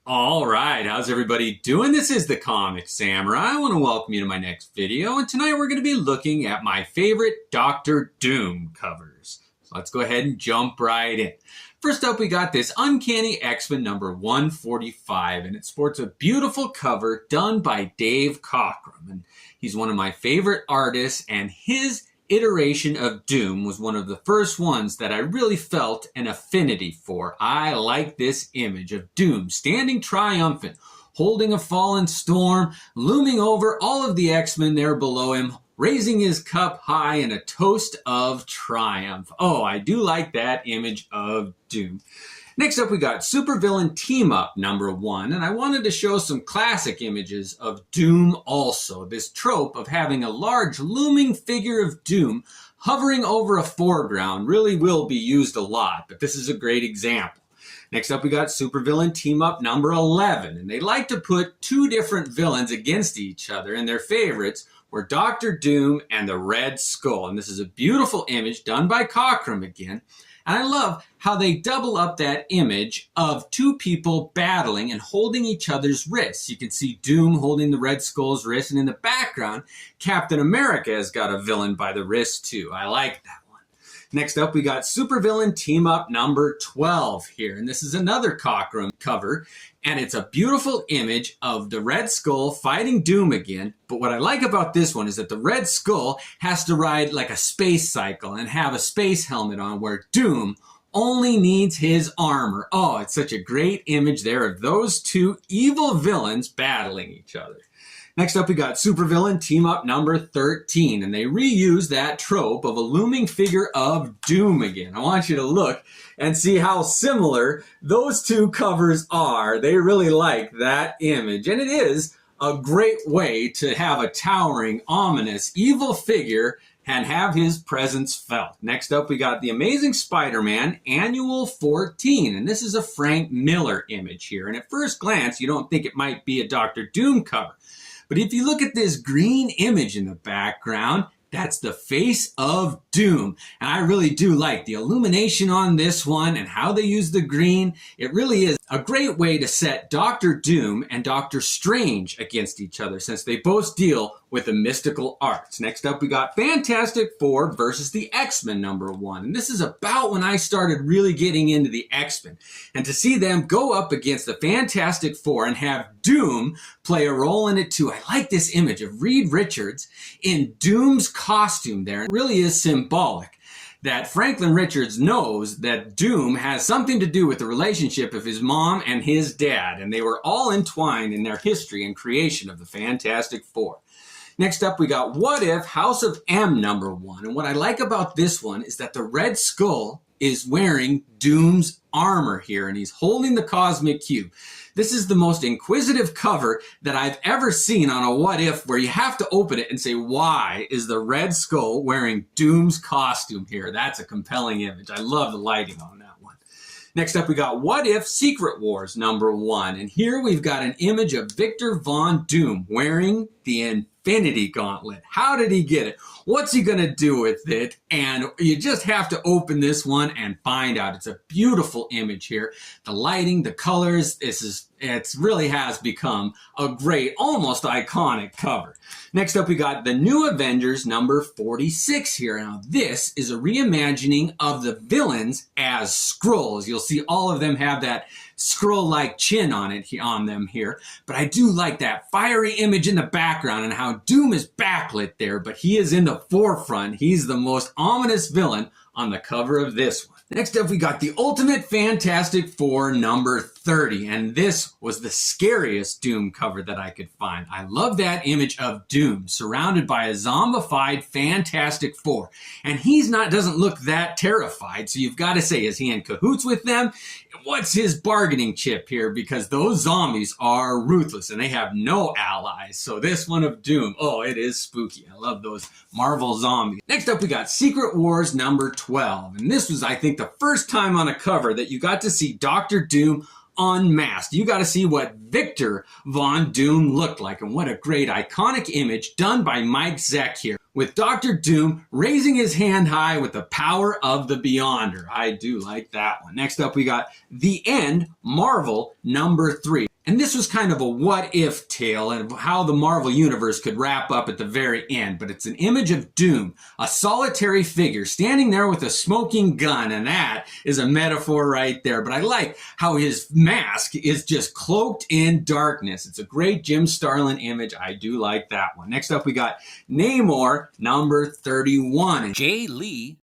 All right, how's everybody doing? This is the Comic Samurai. I want to welcome you to my next video, and tonight we're going to be looking at my favorite Doctor Doom covers. So let's go ahead and jump right in. First up, we got this Uncanny X-Men number 145, and it sports a beautiful cover done by Dave Cockrum. And he's one of my favorite artists, and his iteration of Doom was one of the first ones that I really felt an affinity for. I like this image of Doom standing triumphant, holding a fallen storm, looming over all of the X-Men there below him, raising his cup high in a toast of triumph. Oh, I do like that image of Doom. Next up, we got Supervillain Team Up number 1, and I wanted to show some classic images of Doom also. This trope of having a large looming figure of Doom hovering over a foreground really will be used a lot, but this is a great example. Next up, we got Supervillain Team Up number 11, and they like to put two different villains against each other, and their favorites were Doctor Doom and the Red Skull. And this is a beautiful image done by Cockrum again. And I love how they double up that image of two people battling and holding each other's wrists. You can see Doom holding the Red Skull's wrist, and in the background, Captain America has got a villain by the wrist too. I like that one. Next up, we got Supervillain Team Up number 12 here, and this is another Cockrum cover, and it's a beautiful image of the Red Skull fighting Doom again. But what I like about this one is that the Red Skull has to ride like a space cycle and have a space helmet on, where Doom only needs his armor. Oh, it's such a great image there of those two evil villains battling each other. Next up, we got Supervillain Team Up number 13, and they reuse that trope of a looming figure of Doom again. I want you to look and see how similar those two covers are. They really like that image, and it is a great way to have a towering, ominous, evil figure and have his presence felt. Next up, we got The Amazing Spider-Man Annual 14, and this is a Frank Miller image here. And at first glance, you don't think it might be a Doctor Doom cover. But if you look at this green image in the background, that's the face of Doom. And I really do like the illumination on this one and how they use the green. It really is a great way to set Doctor Doom and Doctor Strange against each other, since they both deal with the mystical arts. Next up, we got Fantastic Four versus the X-Men number 1. And this is about when I started really getting into the X-Men. And to see them go up against the Fantastic Four and have Doom play a role in it too. I like this image of Reed Richards in Doom's costume there. It really is symbolic that Franklin Richards knows that Doom has something to do with the relationship of his mom and his dad, and they were all entwined in their history and creation of the Fantastic Four. Next up, we got What If House of M number 1, and what I like about this one is that the Red Skull is wearing Doom's armor here, and he's holding the Cosmic Cube. This is the most inquisitive cover that I've ever seen on a What If, where you have to open it and say, why is the Red Skull wearing Doom's costume here? That's a compelling image. I love the lighting on that one. Next up, we got What If Secret Wars number 1. And here we've got an image of Victor Von Doom wearing the Infinity Gauntlet. How did he get it? What's he going to do with it? And you just have to open this one and find out. It's a beautiful image here. The lighting, the colors, it really has become a great, almost iconic cover. Next up, we got The New Avengers number 46 here. Now, this is a reimagining of the villains as Skrulls. You'll see all of them have that Skrull-like chin on them here. But I do like that fiery image in the background and how Doom is backlit there, but he is in the forefront. He's the most ominous villain on the cover of this one. Next up, we got The Ultimate Fantastic Four number 30, and this was the scariest Doom cover that I could find. I love that image of Doom surrounded by a zombified Fantastic Four, and doesn't look that terrified, so you've got to say, is he in cahoots with them? What's his bargaining chip here? Because those zombies are ruthless and they have no allies. So this one of Doom, oh, it is spooky. I love those Marvel zombies. Next up, we got Secret Wars number 12. And this was, I think, the first time on a cover that you got to see Doctor Doom unmasked. You got to see what Victor Von Doom looked like. And what a great iconic image done by Mike Zeck here, with Doctor Doom raising his hand high with the power of the Beyonder. I do like that one. Next up, we got The End Marvel number 3. And this was kind of a what-if tale and how the Marvel Universe could wrap up at the very end. But it's an image of Doom, a solitary figure standing there with a smoking gun. And that is a metaphor right there. But I like how his mask is just cloaked in darkness. It's a great Jim Starlin image. I do like that one. Next up, we got Namor, number 31. And Jay Lee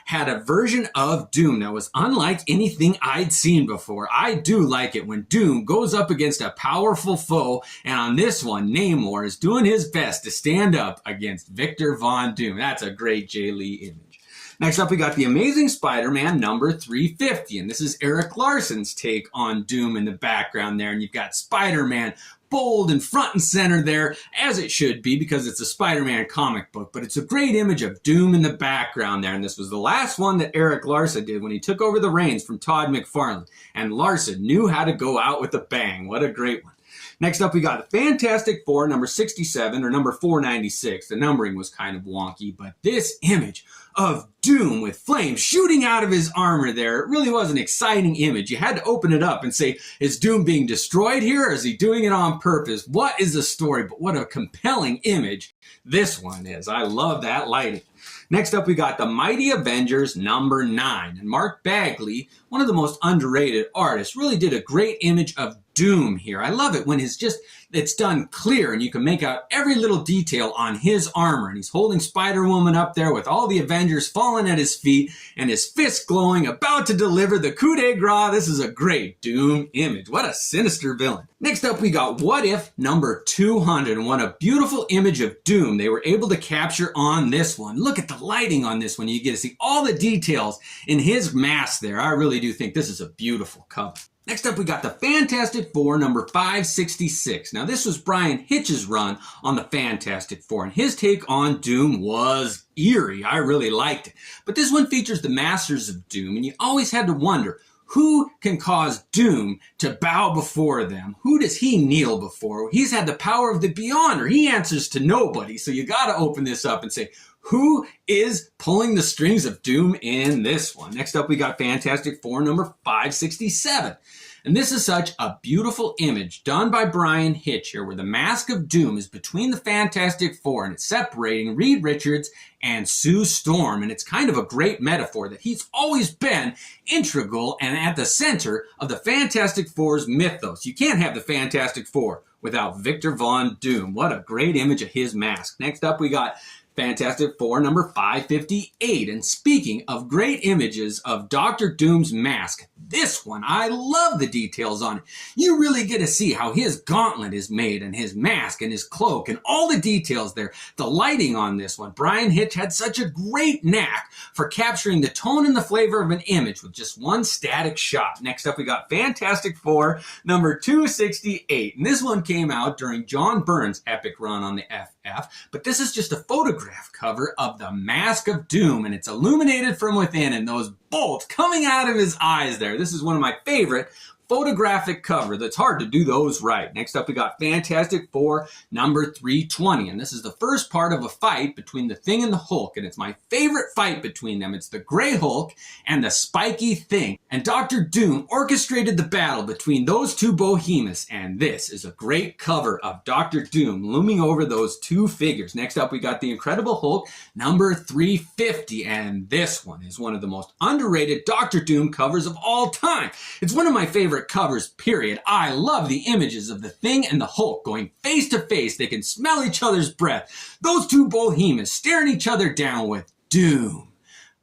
had a version of Doom that was unlike anything I'd seen before. I do like it when Doom goes up against a powerful foe, and on this one, Namor is doing his best to stand up against Victor Von Doom. That's a great Jay Lee image. Next up, we got The Amazing Spider-Man number 350, and this is Eric Larsen's take on Doom in the background there, and you've got Spider-Man bold and front and center there, as it should be because it's a Spider-Man comic book, but it's a great image of Doom in the background there, and this was the last one that Eric Larsen did when he took over the reins from Todd McFarlane, and Larsen knew how to go out with a bang. What a great one. Next up, we got the Fantastic Four, number 67, or number 496. The numbering was kind of wonky, but this image of Doom with flames shooting out of his armor there, it really was an exciting image. You had to open it up and say, is Doom being destroyed here, or is he doing it on purpose? What is the story? But what a compelling image this one is. I love that lighting. Next up, we got The Mighty Avengers number 9. And Mark Bagley, one of the most underrated artists, really did a great image of Doom here. I love it when it's done clear and you can make out every little detail on his armor. And he's holding Spider-Woman up there with all the Avengers falling at his feet and his fist glowing, about to deliver the coup de grace. This is a great Doom image. What a sinister villain. Next up, we got What If number 200. And what a beautiful image of Doom they were able to capture on this one. Look at the lighting on this one. You get to see all the details in his mask there. I really do think this is a beautiful cover. Next up, we got the Fantastic Four, number 566. Now, this was Brian Hitch's run on the Fantastic Four, and his take on Doom was eerie. I really liked it. But this one features the Masters of Doom, and you always had to wonder, who can cause Doom to bow before them? Who does he kneel before? He's had the power of the Beyonder. He answers to nobody. So you got to open this up and say, who is pulling the strings of Doom in this one? Next up, we got Fantastic Four number 567. And this is such a beautiful image done by Brian Hitch here, where the mask of Doom is between the Fantastic Four and it's separating Reed Richards and Sue Storm. And it's kind of a great metaphor that he's always been integral and at the center of the Fantastic Four's mythos. You can't have the Fantastic Four without Victor Von Doom. What a great image of his mask. Next up, we got Fantastic Four number 558. And speaking of great images of Dr. Doom's mask, this one, I love the details on it. You really get to see how his gauntlet is made and his mask and his cloak and all the details there. The lighting on this one. Brian Hitch had such a great knack for capturing the tone and the flavor of an image with just one static shot. Next up, we got Fantastic Four number 268. And this one came out during John Byrne's epic run on the FF. But this is just a photograph cover of the Mask of Doom, and it's illuminated from within, and those bolts coming out of his eyes there. This is one of my favorite photographic cover. That's hard to do those right. Next up, we got Fantastic Four number 320, and this is the first part of a fight between the Thing and the Hulk, and it's my favorite fight between them. It's the Gray Hulk and the Spiky Thing, and Dr. Doom orchestrated the battle between those two behemoths, and this is a great cover of Dr. Doom looming over those two figures. Next up, we got the Incredible Hulk number 350, and this one is one of the most underrated Dr. Doom covers of all time. It's one of my favorite covers, period. I love the images of the Thing and the Hulk going face to face. They can smell each other's breath. Those two behemoths staring each other down with Doom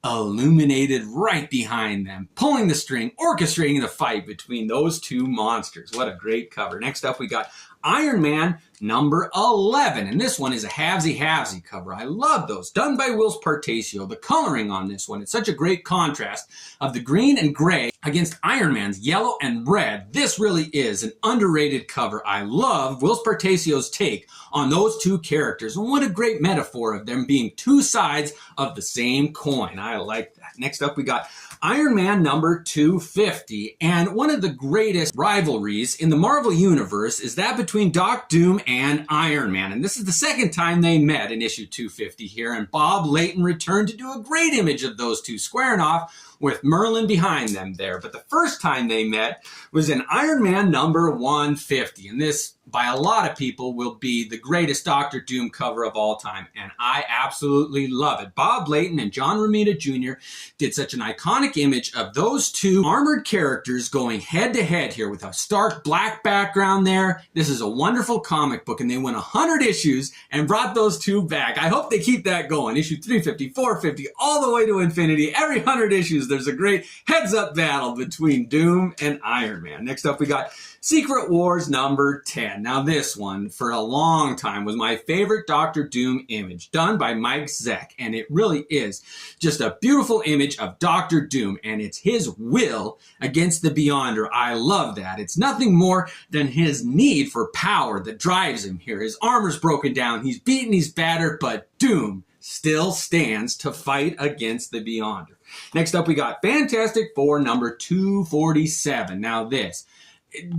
illuminated right behind them, pulling the string, orchestrating the fight between those two monsters. What a great cover. Next up, we got Iron Man number 11, and this one is a halvesy cover. I love those, done by Will Spartacio. The coloring on this one, it's such a great contrast of the green and gray against Iron Man's yellow and red. This really is an underrated cover. I love Will Spartacio's take on those two characters, and what a great metaphor of them being two sides of the same coin. I like that. Next up, we got Iron Man number 250, and one of the greatest rivalries in the Marvel Universe is that between Doc Doom and Iron Man, and this is the second time they met in issue 250 here, and Bob Layton returned to do a great image of those two squaring off with Merlin behind them there. But the first time they met was in Iron Man number 150. And this, by a lot of people, will be the greatest Doctor Doom cover of all time. And I absolutely love it. Bob Layton and John Romita Jr. did such an iconic image of those two armored characters going head to head here with a stark black background there. This is a wonderful comic book, and they went 100 issues and brought those two back. I hope they keep that going. Issue 350, 450, all the way to infinity. Every 100 issues, there's a great heads-up battle between Doom and Iron Man. Next up, we got Secret Wars number 10. Now this one, for a long time, was my favorite Doctor Doom image, done by Mike Zeck, and it really is just a beautiful image of Doctor Doom, and it's his will against the Beyonder. I love that. It's nothing more than his need for power that drives him here. His armor's broken down, he's beaten, he's battered, but Doom still stands to fight against the Beyonder. Next up, we got Fantastic Four number 247. Now this,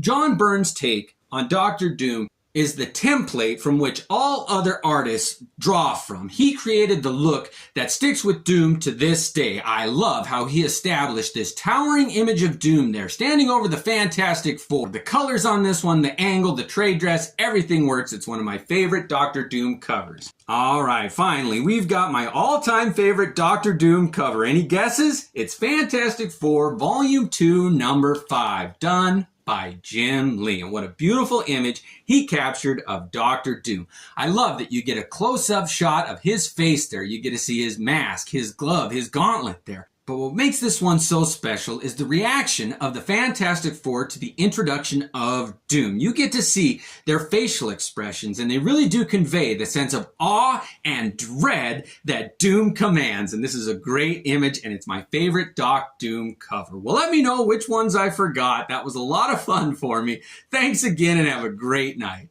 John Byrne's take on Doctor Doom is the template from which all other artists draw from. He created the look that sticks with Doom to this day. I love how he established this towering image of Doom there, standing over the Fantastic Four. The colors on this one, the angle, the trade dress, everything works. It's one of my favorite Doctor Doom covers. All right, finally, we've got my all-time favorite Doctor Doom cover. Any guesses? It's Fantastic Four, Volume 2, number 5, done by Jim Lee. And what a beautiful image he captured of Doctor Doom. I love that you get a close-up shot of his face there. You get to see his mask, his glove, his gauntlet there. But what makes this one so special is the reaction of the Fantastic Four to the introduction of Doom. You get to see their facial expressions, and they really do convey the sense of awe and dread that Doom commands. And this is a great image, and it's my favorite Doc Doom cover. Well, let me know which ones I forgot. That was a lot of fun for me. Thanks again, and have a great night.